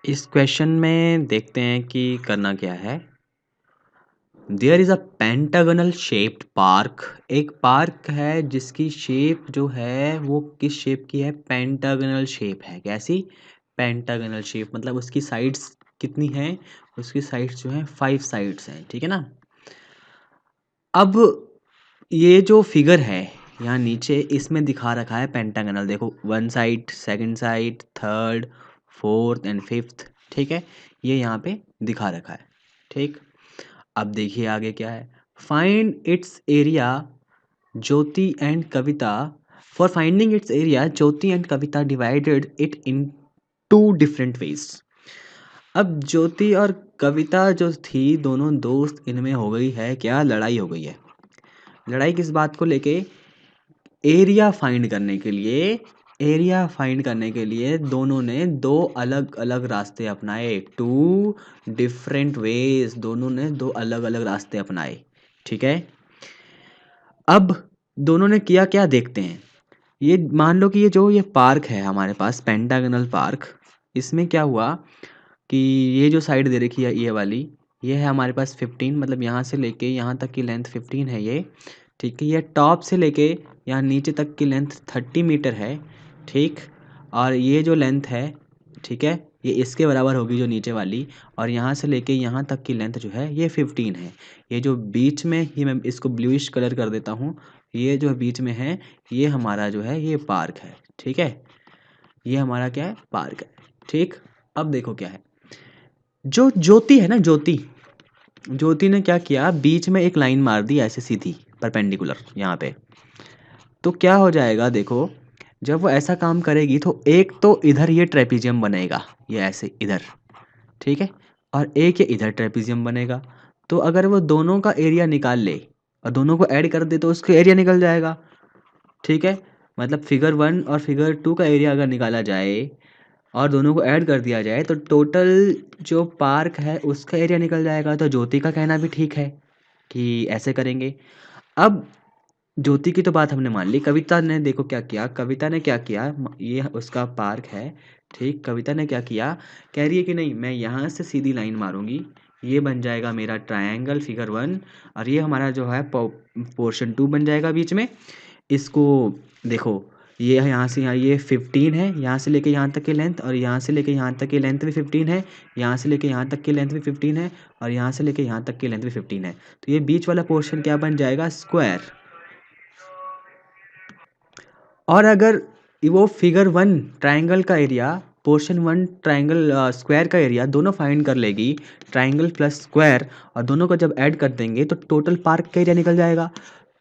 इस क्वेश्चन में देखते हैं कि करना क्या है। There is a pentagonal shaped park. एक पार्क है जिसकी शेप जो है वो किस शेप की है? पेंटागनल शेप है। कैसी? पेंटागनल शेप, मतलब उसकी साइड्स कितनी हैं? उसकी साइड्स जो हैं 5 साइड्स हैं, ठीक है ना। अब ये जो फिगर है यहाँ नीचे, इसमें दिखा रखा है पेंटागनल। देखो, 1 side, second side, third, fourth and fifth, ठीक है। ये यहाँ पे दिखा रखा है, ठीक। अब देखिए आगे क्या है। Find its area, Jyoti and Kavita. For finding it's area, Jyoti and Kavita divided it in 2 different ways. अब ज्योति और कविता जो थी, दोनों दोस्त, इनमें हो गई है क्या? लड़ाई हो गई है। लड़ाई किस बात को लेके? एरिया फाइंड करने के लिए। एरिया फाइंड करने के लिए दोनों ने 2 अलग अलग रास्ते अपनाए। 2 डिफरेंट वेज, दोनों ने 2 अलग अलग रास्ते अपनाए, ठीक है। अब दोनों ने किया क्या, देखते हैं। ये मान लो कि ये पार्क है हमारे पास, पेंटागनल पार्क। इसमें क्या हुआ कि ये जो साइड दे रखी है, ये वाली, ये है हमारे पास 15, मतलब यहाँ से लेके यहाँ तक की लेंथ 15 है ये, ठीक है। ये टॉप से लेके यहाँ नीचे तक की लेंथ 30 मीटर है, ठीक। और ये जो लेंथ है, ठीक है, ये इसके बराबर होगी जो नीचे वाली। और यहाँ से लेके यहाँ तक की लेंथ जो है ये 15 है। ये जो बीच में, ये मैं इसको ब्लूइश कलर कर देता हूँ, ये जो बीच में है, ये हमारा जो है ये पार्क है, ठीक है। ये हमारा क्या है? पार्क है, ठीक। अब देखो क्या है। जो ज्योति है ना, ज्योति, ज्योति ने क्या किया, बीच में एक लाइन मार दी ऐसे सीधी परपेंडिकुलर यहाँ पे। तो क्या हो जाएगा, देखो, जब वो ऐसा काम करेगी तो एक तो इधर ये ट्रेपीजियम बनेगा, ये ऐसे इधर, ठीक है। और एक ये इधर ट्रेपीजियम बनेगा। तो अगर वो दोनों का एरिया निकाल ले और दोनों को ऐड कर दे तो उसका एरिया निकल जाएगा, ठीक है। मतलब फिगर 1 और फिगर 2 का एरिया अगर निकाला जाए और दोनों को ऐड कर दिया जाए तो टोटल जो पार्क है उसका एरिया निकल जाएगा। तो ज्योति का कहना भी ठीक है कि ऐसे करेंगे। अब ज्योति की तो बात हमने मान ली। कविता ने देखो क्या किया। कविता ने क्या किया, ये उसका पार्क है, ठीक। कविता ने क्या किया, कह रही है कि नहीं, मैं यहाँ से सीधी लाइन मारूंगी, ये बन जाएगा मेरा ट्रायंगल फिगर 1। और ये हमारा जो है पोर्शन 2 बन जाएगा बीच में। इसको देखो, ये यहाँ से यहाँ ये 15 है, यहाँ से लेके यहाँ तक की लेंथ, और यहाँ से लेके यहाँ तक की लेंथ भी 15 है, यहाँ से लेके यहाँ तक की लेंथ भी 15 है, और यहाँ से लेके यहाँ तक की लेंथ भी 15 है। तो ये बीच वाला पोर्शन क्या बन जाएगा? स्क्वायर। और अगर वो फिगर 1 ट्रायंगल का एरिया, पोर्शन 1 ट्रायंगल स्क्वायर का एरिया दोनों फाइंड कर लेगी, ट्रायंगल प्लस स्क्वायर, और दोनों को जब ऐड कर देंगे तो टोटल पार्क का एरिया निकल जाएगा।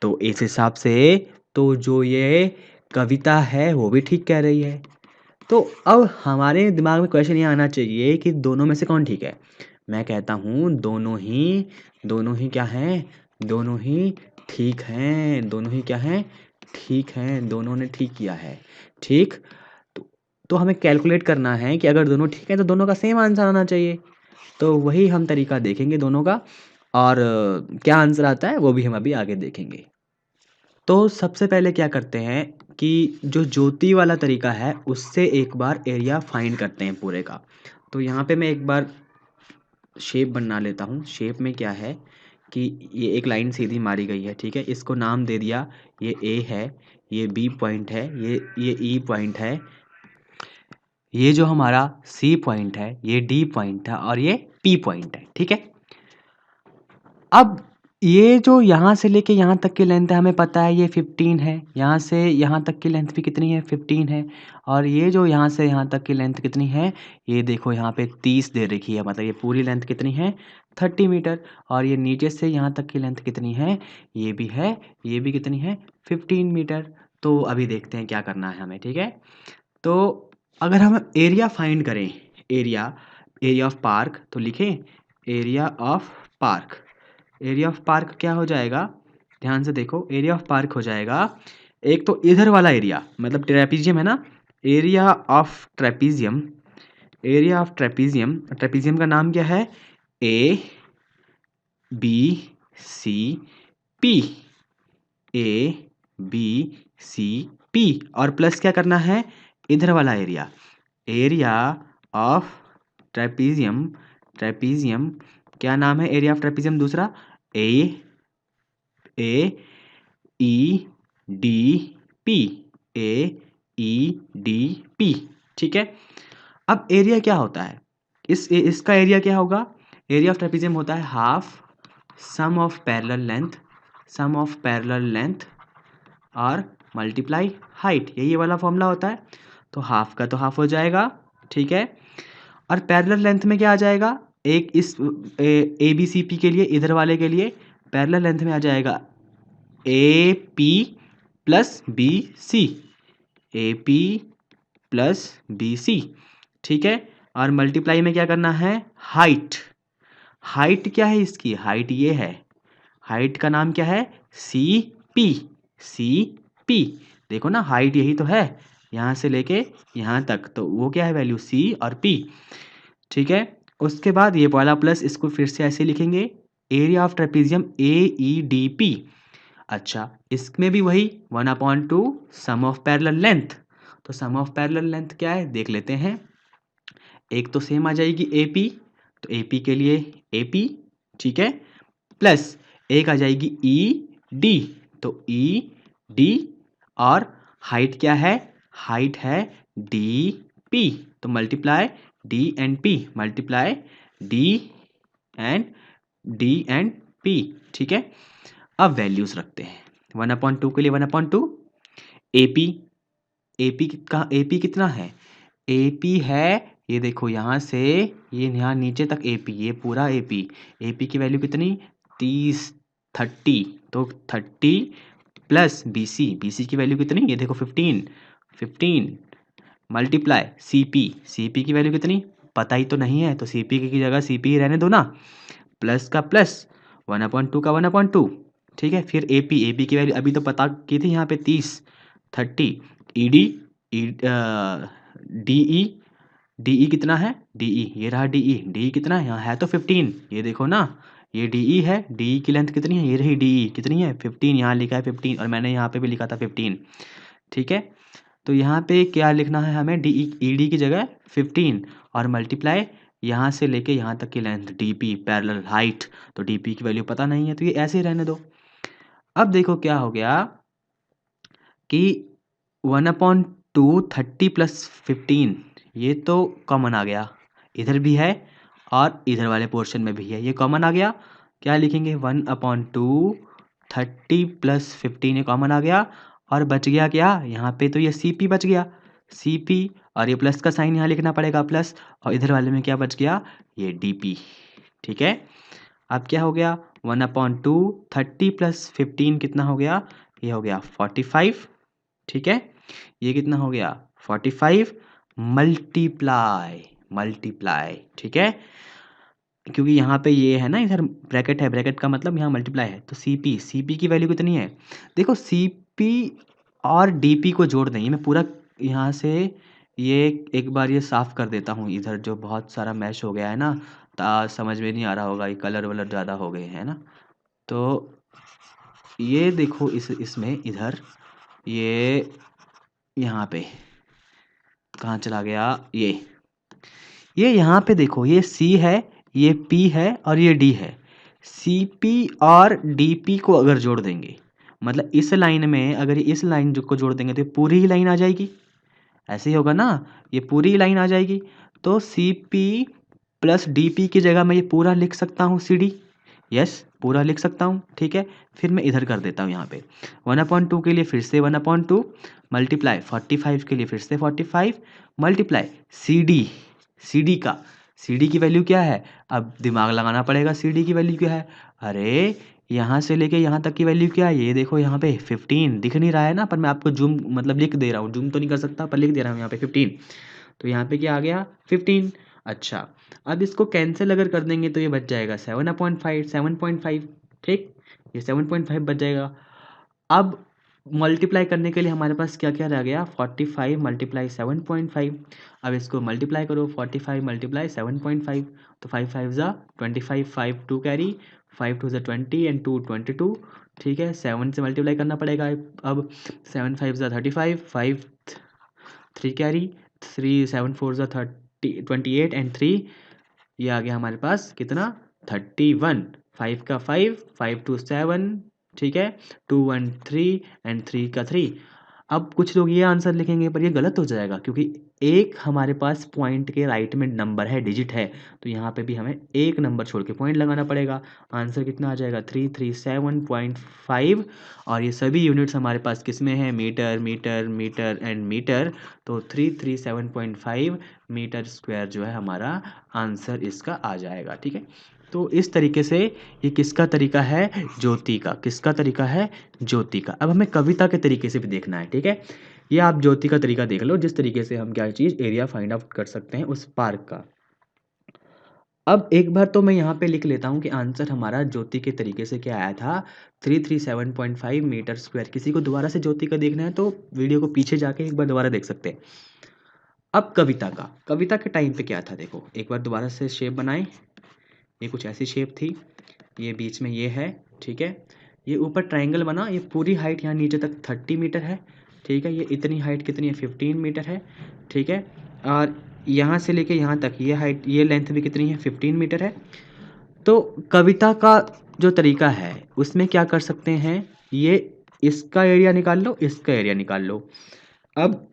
तो इस हिसाब से तो जो ये कविता है वो भी ठीक कह रही है। तो अब हमारे दिमाग में क्वेश्चन ये आना चाहिए कि दोनों में से कौन ठीक है। मैं कहता हूँ दोनों ही क्या हैं? दोनों ही ठीक हैं। दोनों ही क्या हैं? ठीक हैं। दोनों ने ठीक किया है, ठीक। तो, तो हमें कैलकुलेट करना है कि अगर दोनों ठीक हैं तो दोनों का सेम आंसर आना चाहिए। तो वही हम तरीका देखेंगे दोनों का, और क्या आंसर आता है वो भी हम अभी आगे देखेंगे। तो सबसे पहले क्या करते हैं कि जो ज्योति वाला तरीका है उससे एक बार एरिया फाइंड करते हैं पूरे का। तो यहाँ पे मैं एक बार शेप बना लेता हूँ। शेप में क्या है कि ये एक लाइन सीधी मारी गई है, ठीक है। इसको नाम दे दिया, ये ए है, ये बी पॉइंट है, ये ई पॉइंट है, ये जो हमारा सी पॉइंट है, ये डी पॉइंट है, और ये पी पॉइंट है, ठीक है। अब ये जो यहाँ से लेके यहाँ तक की लेंथ है, हमें पता है ये 15 है। यहाँ से यहाँ तक की लेंथ भी कितनी है? 15 है। और ये जो यहाँ से यहाँ तक की लेंथ कितनी है? ये देखो यहाँ पे 30 दे रखी है, मतलब ये पूरी लेंथ कितनी है? 30 मीटर। और ये नीचे से यहाँ तक की लेंथ कितनी है? ये भी है, ये भी कितनी है? 15 मीटर। तो अभी देखते हैं क्या करना है हमें, ठीक है। तो अगर हम एरिया फाइंड करें, एरिया एरिया ऑफ पार्क, तो लिखें area of park. Area of park क्या हो जाएगा? ध्यान से देखो, एरिया ऑफ पार्क हो जाएगा, एक तो इधर वाला एरिया, मतलब ट्रेपीजियम है ना, area of trapezium. Area of trapezium, trapezium का नाम क्या है? A B C P. A B C P, और प्लस क्या करना है? इधर वाला area, area of trapezium, trapezium क्या नाम है एरिया ऑफ ट्रेपीजियम दूसरा? A E D P, A E D P. ठीक है, अब एरिया क्या होता है? इसका एरिया क्या होगा? एरिया ऑफ ट्रेपीजियम होता है half sum of parallel length, sum of parallel length और मल्टीप्लाई हाइट, यही वाला फॉर्मूला होता है। तो हाफ का तो हाफ हो जाएगा, ठीक है। और पैरेलल लेंथ में क्या आ जाएगा? एक इस ए बी सी पी के लिए, इधर वाले के लिए पैरेलल लेंथ में आ जाएगा A P plus B C, A P plus B C, ठीक है। और मल्टीप्लाई में क्या करना है? हाइट। हाइट क्या है इसकी? हाइट ये है, हाइट का नाम क्या है? C P, C P. देखो ना, हाइट यही तो है, यहाँ से लेके यहाँ तक, तो वो क्या है वैल्यू? सी और पी, ठीक है। उसके बाद ये वाला प्लस, इसको फिर से ऐसे लिखेंगे, area of trapezium A E D P. अच्छा, इसमें भी वही 1/2 सम ऑफ पैरेलल लेंथ। तो सम ऑफ पैरेलल लेंथ क्या है देख लेते हैं। एक तो सेम आ जाएगी ए पी, तो ए पी के लिए ए पी, ठीक है, प्लस एक आ जाएगी ई डी, तो ई डी, और हाइट क्या है? हाइट है डी पी, तो multiply D and P, multiply D and P, ठीक है। अब वैल्यूज रखते हैं, 1/2 के लिए 1/2 ए पी, ए पी का ए पी कितना है? ए पी है, ये देखो यहाँ से ये यहाँ नीचे तक ए पी, ये पूरा ए पी की वैल्यू कितनी? 30, 30, तो 30 प्लस बी सी की वैल्यू कितनी? ये देखो 15 मल्टीप्लाई सी पी की वैल्यू कितनी? पता ही तो नहीं है, तो सी पी की जगह सी पी ही रहने दो ना, प्लस का प्लस 1/2 का 1/2, ठीक है। फिर ए पी की वैल्यू अभी तो पता की थी यहाँ पे 30, 30, E D, D E, D E कितना है? डी ई, ये रहा डी ई कितना है? यहाँ है तो 15, ये देखो ना, ये डी ई है, डी ई की लेंथ कितनी है? ये रही डी ई कितनी है? 15, यहाँ लिखा है 15, और मैंने यहाँ पे भी लिखा था 15, ठीक है। तो यहाँ पे क्या लिखना है हमें? डी ई डी की जगह 15, और मल्टीप्लाई यहाँ से लेके यहाँ तक की length D P parallel height, तो डी पी की वैल्यू पता नहीं है, तो ये ऐसे ही रहने दो। अब देखो क्या हो गया कि 1/2 30 प्लस 15, ये तो कॉमन आ गया, इधर भी है और इधर वाले पोर्शन में भी है, ये कॉमन आ गया। क्या लिखेंगे? 1/2 30 प्लस 15, ये कॉमन आ गया, और बच गया क्या? यहाँ पे तो ये सी पी बच गया, सी पी, और ये प्लस का साइन यहाँ लिखना पड़ेगा प्लस, और इधर वाले में क्या बच गया? ये डी पी, ठीक है। अब क्या हो गया? 1/2 30 प्लस 15 कितना हो गया? ये हो गया 45, ठीक है। ये कितना हो गया? 45 मल्टीप्लाई, ठीक है, क्योंकि यहाँ पे ये है ना, इधर ब्रैकेट है, ब्रैकेट का मतलब यहाँ मल्टीप्लाई है, तो सी पी की वैल्यू कितनी है? देखो सी पी और डी पी को जोड़ देंगे, मैं पूरा यहाँ से ये एक बार ये साफ़ कर देता हूँ, इधर जो बहुत सारा मैश हो गया है ना, समझ में नहीं आ रहा होगा, ये कलर वलर ज़्यादा हो गए हैं ना। तो ये देखो इसमें इधर ये यहाँ पे कहाँ चला गया? ये यहाँ पे देखो, ये सी है, ये पी है, और ये डी है। सी पी और डी पी को अगर जोड़ देंगे, मतलब इस लाइन में अगर इस लाइन को जोड़ देंगे, तो ये पूरी ही लाइन आ जाएगी, ऐसे ही होगा ना, ये पूरी ही लाइन आ जाएगी। तो C P plus D P की जगह मैं ये पूरा लिख सकता हूँ सी डी, यस पूरा लिख सकता हूँ, ठीक है। फिर मैं इधर कर देता हूँ यहाँ पे 1/2 के लिए फिर से 1/2 मल्टीप्लाई 45 के लिए फिर से 45 मल्टीप्लाई सी डी की वैल्यू क्या है? अब दिमाग लगाना पड़ेगा, सी डी की वैल्यू क्या है? अरे यहाँ से लेके यहाँ तक की वैल्यू क्या है? ये देखो यहाँ पे 15 दिख नहीं रहा है ना, पर मैं आपको जूम मतलब लिख दे रहा हूँ, जूम तो नहीं कर सकता पर लिख दे रहा हूँ यहाँ पे 15, तो यहाँ पे क्या आ गया? 15। अच्छा, अब इसको कैंसिल अगर कर देंगे तो ये बच जाएगा 7.5, ठीक, ये 7.5 बच जाएगा। अब मल्टीप्लाई करने के लिए हमारे पास क्या क्या रह गया? 45 मल्टीप्लाई 7.5। अब इसको मल्टीप्लाई करो, 45 मल्टीप्लाई 7.5, तो 5 5 ज़ा 25, 5 2 कैरी, 5 2 ज़ा 20 एंड 2 22, ठीक है। 7 से मल्टीप्लाई करना पड़ेगा, अब 7 5 ज़ा 35, 5 3 कैरी, 3 7 4 ज़ा 28 एंड 3, ये आ गया हमारे पास कितना 31, 5 का 5, 5 2 7, ठीक है, 2 1 3 एंड 3 का 3। अब कुछ लोग ये आंसर लिखेंगे पर ये गलत हो जाएगा क्योंकि एक हमारे पास पॉइंट के राइट में नंबर है, डिजिट है, तो यहाँ पे भी हमें एक नंबर छोड़ के पॉइंट लगाना पड़ेगा। आंसर कितना आ जाएगा 337.5। और ये सभी यूनिट्स हमारे पास किस में है, metre metre metre and metre, तो 337.5 मीटर स्क्वायर जो है हमारा आंसर इसका आ जाएगा। ठीक है, तो इस तरीके से ये किसका तरीका है, ज्योति का। किसका तरीका है, ज्योति का। अब हमें कविता के तरीके से भी देखना है। ठीक है, ये आप ज्योति का तरीका देख लो, जिस तरीके से हम क्या चीज़ एरिया फाइंड आउट कर सकते हैं उस पार्क का। अब एक बार तो मैं यहाँ पे लिख लेता हूँ कि आंसर हमारा ज्योति के तरीके से क्या आया था, 337.5 मीटर स्क्वायर। किसी को दोबारा से ज्योति का देखना है तो वीडियो को पीछे जाके एक बार दोबारा देख सकते हैं। अब कविता का, कविता के टाइम पे क्या था देखो, एक बार दोबारा से शेप बनाएं। ये कुछ ऐसी शेप थी, ये बीच में ये है, ठीक है, ये ऊपर ट्रायंगल बना, ये पूरी हाइट यहाँ नीचे तक 30 मीटर है, ठीक है, ये इतनी हाइट कितनी है 15 मीटर है, ठीक है, और यहाँ से लेके यहाँ तक ये हाइट, ये लेंथ भी कितनी है 15 मीटर है। तो कविता का जो तरीका है उसमें क्या कर सकते हैं, ये इसका एरिया निकाल लो, इसका एरिया निकाल लो। अब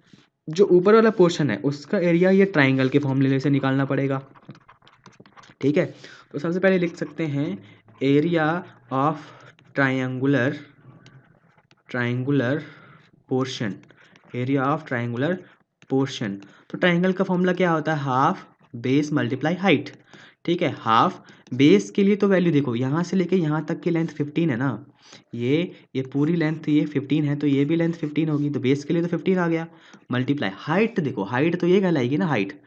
जो ऊपर वाला पोर्शन है उसका एरिया ये ट्राइंगल के फॉर्मूले से निकालना पड़ेगा। ठीक है, तो सबसे पहले लिख सकते हैं area of triangular portion, area of triangular portion. तो ट्रायंगल का फॉर्मूला क्या होता है, हाफ बेस मल्टीप्लाई हाइट। ठीक है, हाफ बेस के लिए तो वैल्यू देखो, यहाँ से लेके यहाँ तक की लेंथ 15 है ना, ये पूरी लेंथ ये 15 है, तो ये भी लेंथ 15 होगी, तो बेस के लिए तो 15 आ गया, मल्टीप्लाई हाइट। देखो हाइट तो ये कहलाएगी ना हाइट।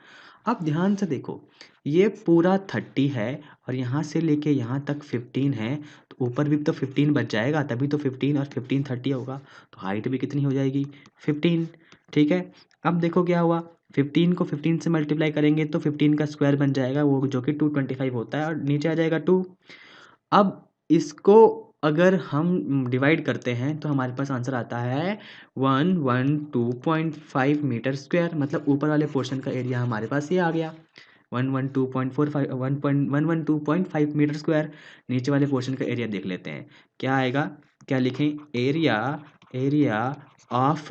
अब ध्यान से देखो, ये पूरा 30 है और यहाँ से लेके यहाँ तक 15 है, तो ऊपर भी तो 15 बच जाएगा, तभी तो 15 और 15 30 होगा, तो हाइट भी कितनी हो जाएगी 15। ठीक है, अब देखो क्या हुआ, 15 को 15 से मल्टीप्लाई करेंगे तो 15 का स्क्वायर बन जाएगा वो, जो कि 225 होता है, और नीचे आ जाएगा 2। अब इसको अगर हम डिवाइड करते हैं तो हमारे पास आंसर आता है 112.5 मीटर स्क्वायर, मतलब ऊपर वाले पोर्शन का एरिया हमारे पास ये आ गया 112.5 मीटर स्क्वायर। नीचे वाले पोर्शन का एरिया देख लेते हैं क्या आएगा, क्या लिखें, area of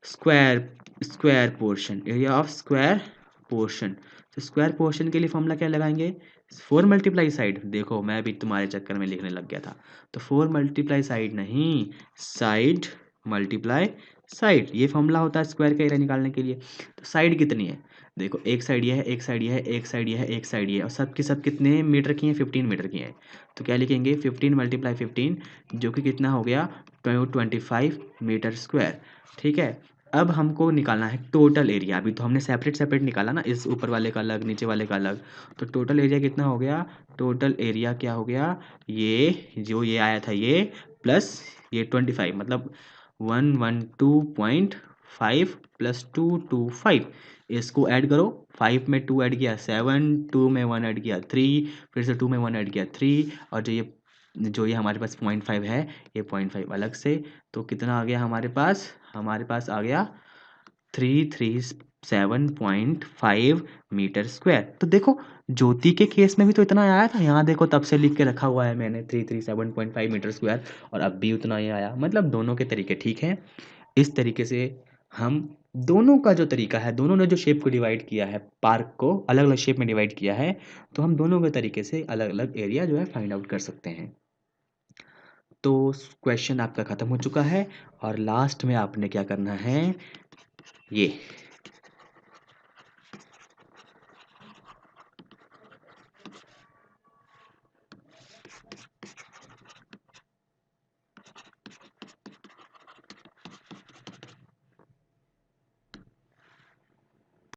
square portion, area of square portion. तो स्क्वायर पोर्शन के लिए फॉर्मूला क्या लगाएंगे, 4 मल्टीप्लाई साइड। देखो मैं भी तुम्हारे चक्कर में लिखने लग गया था, तो 4 मल्टीप्लाई साइड नहीं, साइड मल्टीप्लाई साइड, ये फॉर्मूला होता है स्क्वायर का एरिया निकालने के लिए। तो साइड कितनी है, देखो एक साइड ये है, एक साइड ये है, एक साइड ये है, एक साइड ये है, और सब की सब कितने मीटर की हैं, 15 मीटर की हैं। तो क्या लिखेंगे 15 मल्टीप्लाई 15, जो कि कितना हो गया 25 मीटर स्क्वायर। ठीक है, अब हमको निकालना है टोटल एरिया। अभी तो हमने सेपरेट सेपरेट निकाला ना, इस ऊपर वाले का अलग, नीचे वाले का अलग, तो टोटल एरिया कितना हो गया, टोटल एरिया क्या हो गया, ये जो ये आया था ये प्लस ये 25, मतलब 112.5 प्लस 225, इसको ऐड करो, 5 में 2 ऐड किया 7, 2 में 1 ऐड किया 3, फिर से 2 में 1 ऐड किया 3, और जो ये हमारे पास 0.5 है, ये 0.5 अलग से, तो कितना आ गया हमारे पास आ गया 337.5 मीटर स्क्वायर। तो देखो ज्योति के केस में भी तो इतना आया था, यहाँ देखो तब से लिख के रखा हुआ है मैंने 337.5 मीटर स्क्वायर, और अब भी उतना ही आया, मतलब दोनों के तरीके ठीक हैं। इस तरीके से हम दोनों का जो तरीका है, दोनों ने जो शेप को डिवाइड किया है, पार्क को अलग अलग शेप में डिवाइड किया है, तो हम दोनों के तरीके से अलग अलग एरिया जो है फाइंड आउट कर सकते हैं। तो क्वेश्चन आपका ख़त्म हो चुका है, और लास्ट में आपने क्या करना है, ये